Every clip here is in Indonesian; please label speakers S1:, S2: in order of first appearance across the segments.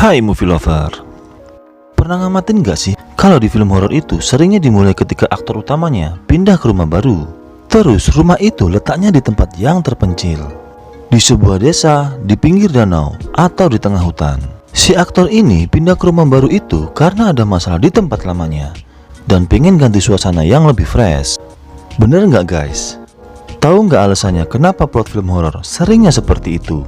S1: Hai movie lover, pernah ngamatin gak sih kalau di film horor itu seringnya dimulai ketika aktor utamanya pindah ke rumah baru. Terus rumah itu letaknya di tempat yang terpencil, di sebuah desa, di pinggir danau, atau di tengah hutan. Si aktor ini pindah ke rumah baru itu karena ada masalah di tempat lamanya dan pengen ganti suasana yang lebih fresh. Bener nggak guys? Tahu nggak alasannya kenapa plot film horor seringnya seperti itu?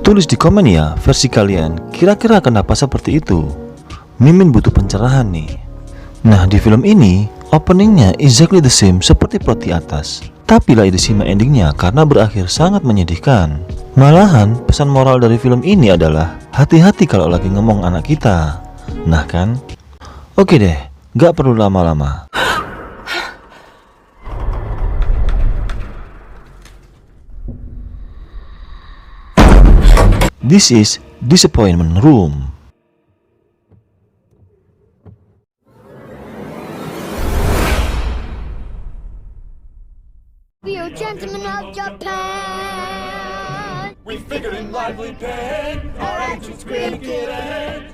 S1: Tulis di komen ya versi kalian, kira-kira kenapa seperti itu? Mimin butuh pencerahan nih. Nah, di film ini openingnya exactly the same seperti plot di atas, tapi lah disimak endingnya karena berakhir sangat menyedihkan. Malahan pesan moral dari film ini adalah hati-hati kalau lagi ngomong anak kita. Nah kan? Oke deh, gak perlu lama-lama. This is Disappointment Room.
S2: We are gentlemen of Japan.
S3: We figured in lively pain, our actions wicked and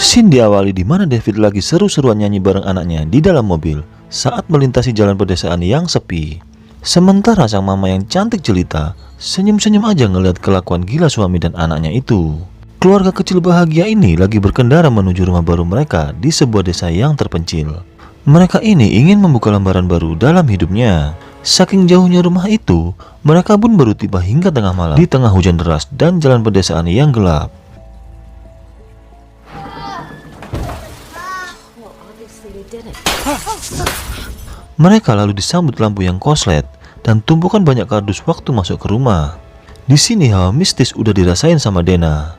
S1: Scene diawali di mana David lagi seru-seruan nyanyi bareng anaknya di dalam mobil saat melintasi jalan pedesaan yang sepi. Sementara sang mama yang cantik jelita senyum-senyum aja ngeliat kelakuan gila suami dan anaknya itu. Keluarga kecil bahagia ini lagi berkendara menuju rumah baru mereka di sebuah desa yang terpencil. Mereka ini ingin membuka lembaran baru dalam hidupnya. Saking jauhnya rumah itu, mereka pun baru tiba hingga tengah malam di tengah hujan deras dan jalan pedesaan yang gelap. Mereka lalu disambut lampu yang koslet dan tumpukan banyak kardus waktu masuk ke rumah. Di sini hawa mistis udah dirasain sama Dena.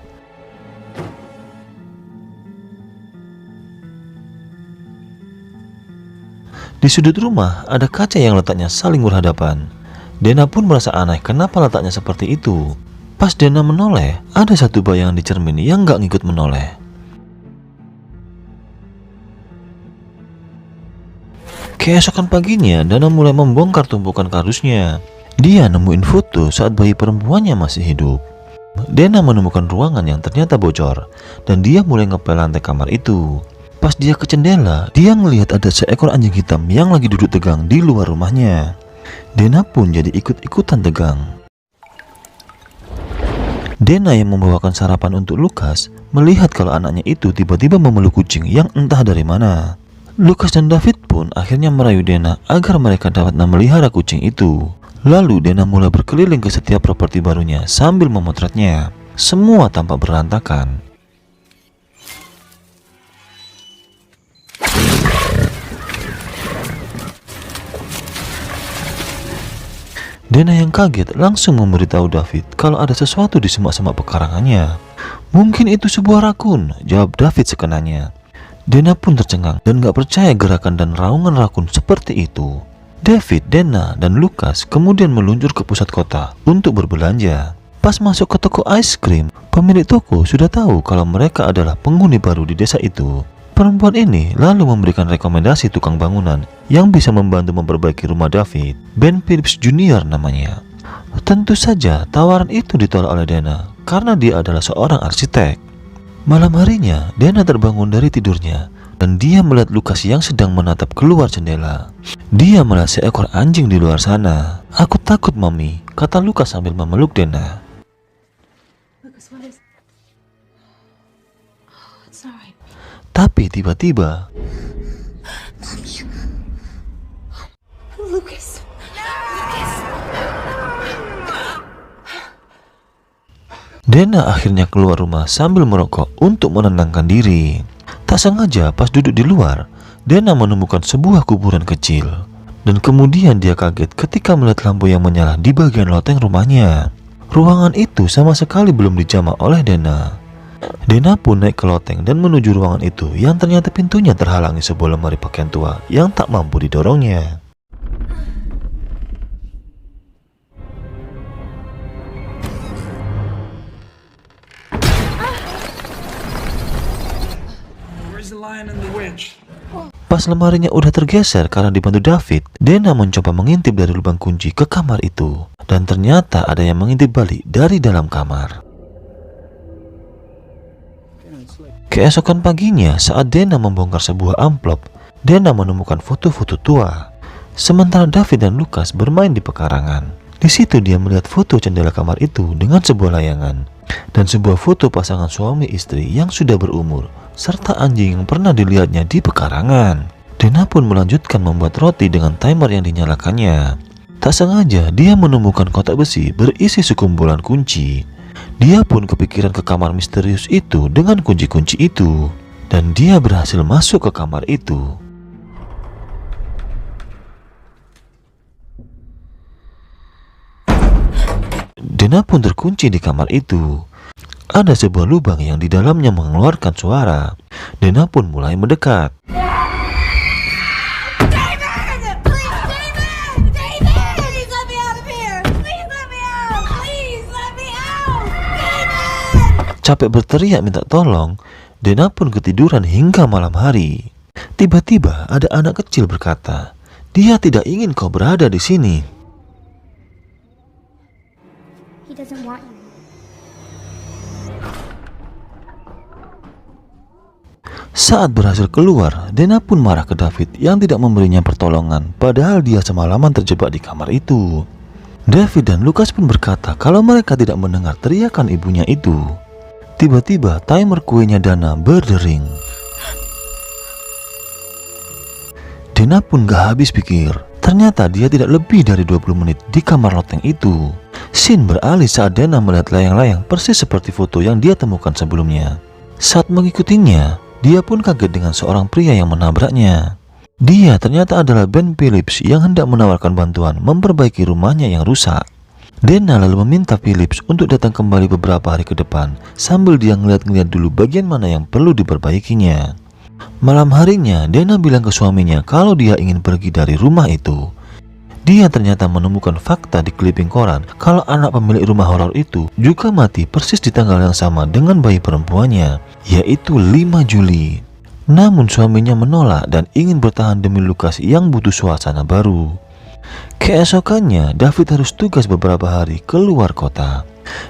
S1: Di sudut rumah ada kaca yang letaknya saling berhadapan. Dena pun merasa aneh kenapa letaknya seperti itu. Pas Dena menoleh, ada satu bayangan di cermin yang gak ngikut menoleh. Keesokan paginya, Dana mulai membongkar tumpukan kardusnya. Dia nemuin foto saat bayi perempuannya masih hidup. Dana menemukan ruangan yang ternyata bocor, dan dia mulai ngepel lantai kamar itu. Pas dia ke jendela, dia ngelihat ada seekor anjing hitam yang lagi duduk tegang di luar rumahnya. Dana pun jadi ikut-ikutan tegang. Dana yang membawakan sarapan untuk Lukas melihat kalau anaknya itu tiba-tiba memeluk kucing yang entah dari mana. Lukas dan David pun akhirnya merayu Dana agar mereka dapat memelihara kucing itu. Lalu Dana mulai berkeliling ke setiap properti barunya sambil memotretnya. Semua tampak berantakan. Dana yang kaget langsung memberitahu David kalau ada sesuatu di semak-semak pekarangannya. Mungkin itu sebuah rakun, jawab David sekenanya. Dana pun tercengang dan gak percaya gerakan dan raungan rakun seperti itu. David, Dana, dan Lukas kemudian meluncur ke pusat kota untuk berbelanja. Pas masuk ke toko es krim, pemilik toko sudah tahu kalau mereka adalah penghuni baru di desa itu. Perempuan ini lalu memberikan rekomendasi tukang bangunan yang bisa membantu memperbaiki rumah David. Ben Phillips Jr. namanya. Tentu saja tawaran itu ditolak oleh Dana karena dia adalah seorang arsitek. Malam harinya, Dana terbangun dari tidurnya dan dia melihat Lukas yang sedang menatap keluar jendela. Dia melihat seekor anjing di luar sana. Aku takut, Mami, kata Lukas sambil memeluk Dana.
S2: Lucas, what is? Oh, it's alright.
S1: Tapi tiba-tiba,
S2: Lucas.
S1: Dana akhirnya keluar rumah sambil merokok untuk menenangkan diri. Tak sengaja pas duduk di luar, Dana menemukan sebuah kuburan kecil. Dan kemudian dia kaget ketika melihat lampu yang menyala di bagian loteng rumahnya. Ruangan itu sama sekali belum dijamah oleh Dana. Dana pun naik ke loteng dan menuju ruangan itu yang ternyata pintunya terhalangi sebuah lemari pakaian tua yang tak mampu didorongnya. Pas lemarinya udah tergeser karena dibantu David, Dana mencoba mengintip dari lubang kunci ke kamar itu. Dan ternyata ada yang mengintip balik dari dalam kamar. Keesokan paginya, saat Dana membongkar sebuah amplop, Dana menemukan foto-foto tua. Sementara David dan Lucas bermain di pekarangan. Di situ dia melihat foto jendela kamar itu dengan sebuah layangan dan sebuah foto pasangan suami istri yang sudah berumur serta anjing yang pernah dilihatnya di pekarangan. Dana pun melanjutkan membuat roti dengan timer yang dinyalakannya. Tak sengaja dia menemukan kotak besi berisi sekumpulan kunci. Dia pun kepikiran ke kamar misterius itu dengan kunci-kunci itu, dan dia berhasil masuk ke kamar itu. Dana pun terkunci di kamar itu. Ada sebuah lubang yang di dalamnya mengeluarkan suara. Dana pun mulai mendekat. Capek berteriak minta tolong, Dana pun ketiduran hingga malam hari. Tiba-tiba ada anak kecil berkata, "Dia tidak ingin kau berada di sini."
S2: He doesn't want you.
S1: Saat berhasil keluar, Dana pun marah ke David yang tidak memberinya pertolongan, padahal dia semalaman terjebak di kamar itu. David dan Lucas pun berkata kalau mereka tidak mendengar teriakan ibunya itu. Tiba-tiba timer kuenya Dana berdering. Dana pun gak habis pikir. Ternyata dia tidak lebih dari 20 menit di kamar loteng itu. Scene beralih saat Dana melihat layang-layang persis seperti foto yang dia temukan sebelumnya. Saat mengikutinya, dia pun kaget dengan seorang pria yang menabraknya. Dia ternyata adalah Ben Phillips yang hendak menawarkan bantuan memperbaiki rumahnya yang rusak. Dana lalu meminta Phillips untuk datang kembali beberapa hari ke depan sambil dia ngeliat-ngeliat dulu bagian mana yang perlu diperbaikinya. Malam harinya, Dana bilang ke suaminya kalau dia ingin pergi dari rumah itu. Dia ternyata menemukan fakta di clipping koran kalau anak pemilik rumah horor itu juga mati persis di tanggal yang sama dengan bayi perempuannya, yaitu 5 Juli. Namun suaminya menolak dan ingin bertahan demi Lucas yang butuh suasana baru. Keesokannya, David harus tugas beberapa hari keluar kota.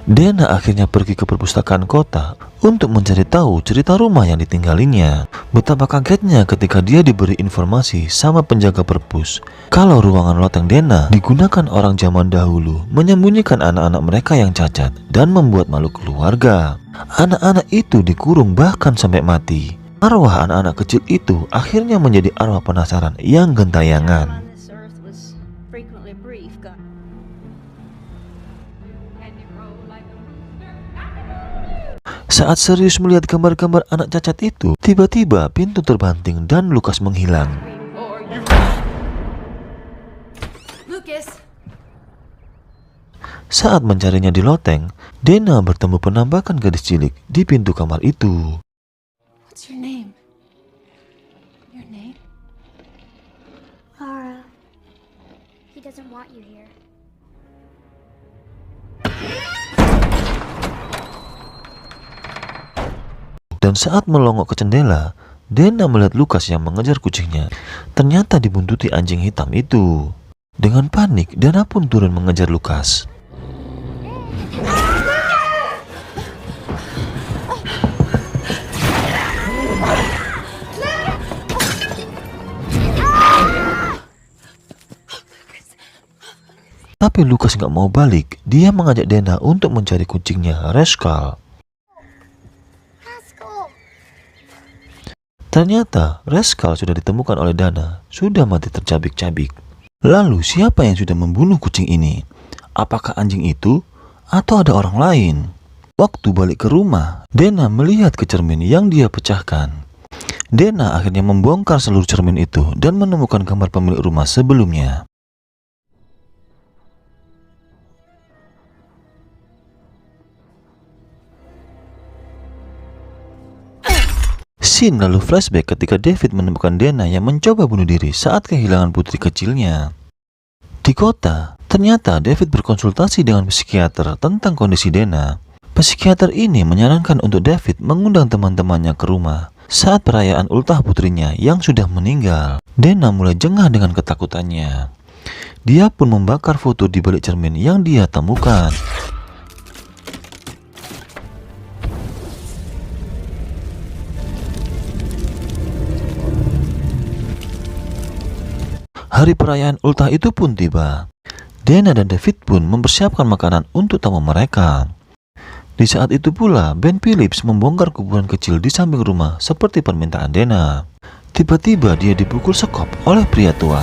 S1: Dana akhirnya pergi ke perpustakaan kota untuk mencari tahu cerita rumah yang ditinggalinya. Betapa kagetnya ketika dia diberi informasi sama penjaga perpus kalau ruangan loteng Dana digunakan orang zaman dahulu menyembunyikan anak-anak mereka yang cacat dan membuat malu keluarga. Anak-anak itu dikurung bahkan sampai mati. Arwah anak-anak kecil itu akhirnya menjadi arwah penasaran yang gentayangan. Saat serius melihat gambar-gambar anak cacat itu, tiba-tiba pintu terbanting dan Lucas menghilang.
S2: Lucas.
S1: Saat mencarinya di loteng, Dana bertemu penampakan gadis cilik di pintu kamar itu.
S2: What's your name? Your name? Laura. He doesn't want you here.
S1: Dan saat melongok ke jendela, Dana melihat Lucas yang mengejar kucingnya. Ternyata dibuntuti anjing hitam itu. Dengan panik, Dana pun turun mengejar Lucas. Tapi Lucas nggak mau balik. Dia mengajak Dana untuk mencari kucingnya, Rascal. Ternyata Rascal sudah ditemukan oleh Dana, sudah mati tercabik-cabik. Lalu siapa yang sudah membunuh kucing ini? Apakah anjing itu atau ada orang lain? Waktu balik ke rumah, Dana melihat ke cermin yang dia pecahkan. Dana akhirnya membongkar seluruh cermin itu dan menemukan gambar pemilik rumah sebelumnya. Scene lalu flashback ketika David menemukan Dana yang mencoba bunuh diri saat kehilangan putri kecilnya. Di kota, ternyata David berkonsultasi dengan psikiater tentang kondisi Dana. Psikiater ini menyarankan untuk David mengundang teman-temannya ke rumah saat perayaan ultah putrinya yang sudah meninggal. Dana mulai jengah dengan ketakutannya. Dia pun membakar foto di balik cermin yang dia temukan. Hari perayaan ultah itu pun tiba. Dana dan David pun mempersiapkan makanan untuk tamu mereka. Di saat itu pula, Ben Phillips membongkar kuburan kecil di samping rumah seperti permintaan Dana. Tiba-tiba dia dipukul sekop oleh pria tua.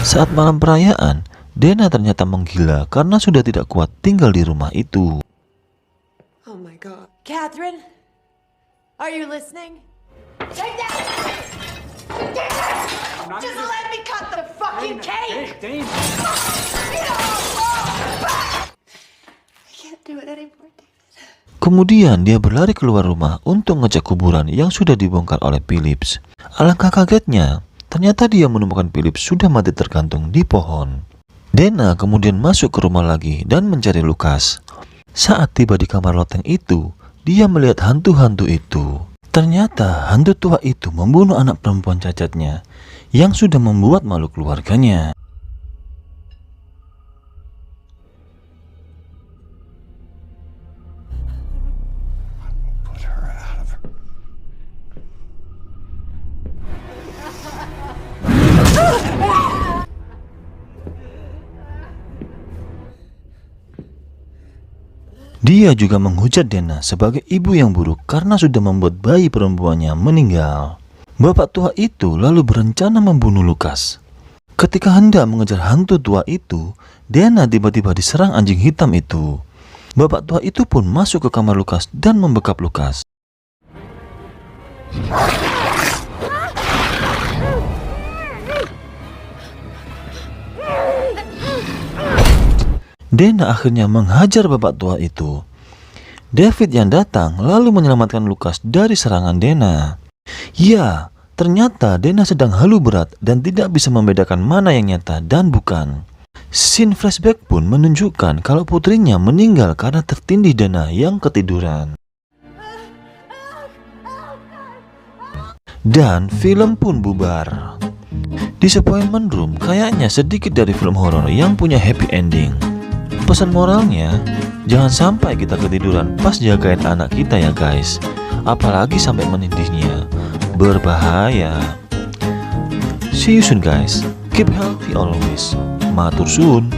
S1: Saat malam perayaan, Dana ternyata menggila karena sudah tidak kuat tinggal di rumah itu.
S4: Oh my God. Catherine? Are you listening? Take that! Just let me cut the fucking cake!
S3: Dana.
S4: I can't do it anymore, David.
S1: Kemudian dia berlari keluar rumah untuk ngecek kuburan yang sudah dibongkar oleh Phillips. Alangkah kagetnya, ternyata dia menemukan Phillips sudah mati tergantung di pohon. Dana kemudian masuk ke rumah lagi dan mencari Lucas. Saat tiba di kamar loteng itu, dia melihat hantu-hantu itu. Ternyata hantu tua itu membunuh anak perempuan cacatnya yang sudah membuat malu keluarganya.
S3: Put her out of her.
S1: Dia juga menghujat Dana sebagai ibu yang buruk karena sudah membuat bayi perempuannya meninggal. Bapak tua itu lalu berencana membunuh Lucas. Ketika hendak mengejar hantu tua itu, Dana tiba-tiba diserang anjing hitam itu. Bapak tua itu pun masuk ke kamar Lucas dan membekap Lucas. Dana akhirnya menghajar bapak tua itu. David yang datang lalu menyelamatkan Lucas dari serangan Dana. Ya, ternyata Dana sedang halu berat dan tidak bisa membedakan mana yang nyata dan bukan. Scene flashback pun menunjukkan kalau putrinya meninggal karena tertindih Dana yang ketiduran. Dan film pun bubar. Disappointment Room kayaknya sedikit dari film horor yang punya happy ending. Pesan moralnya, jangan sampai kita ketiduran pas jagain anak kita ya guys. Apalagi sampai menindihnya. Berbahaya. See you soon guys. Keep healthy always. Matur suun.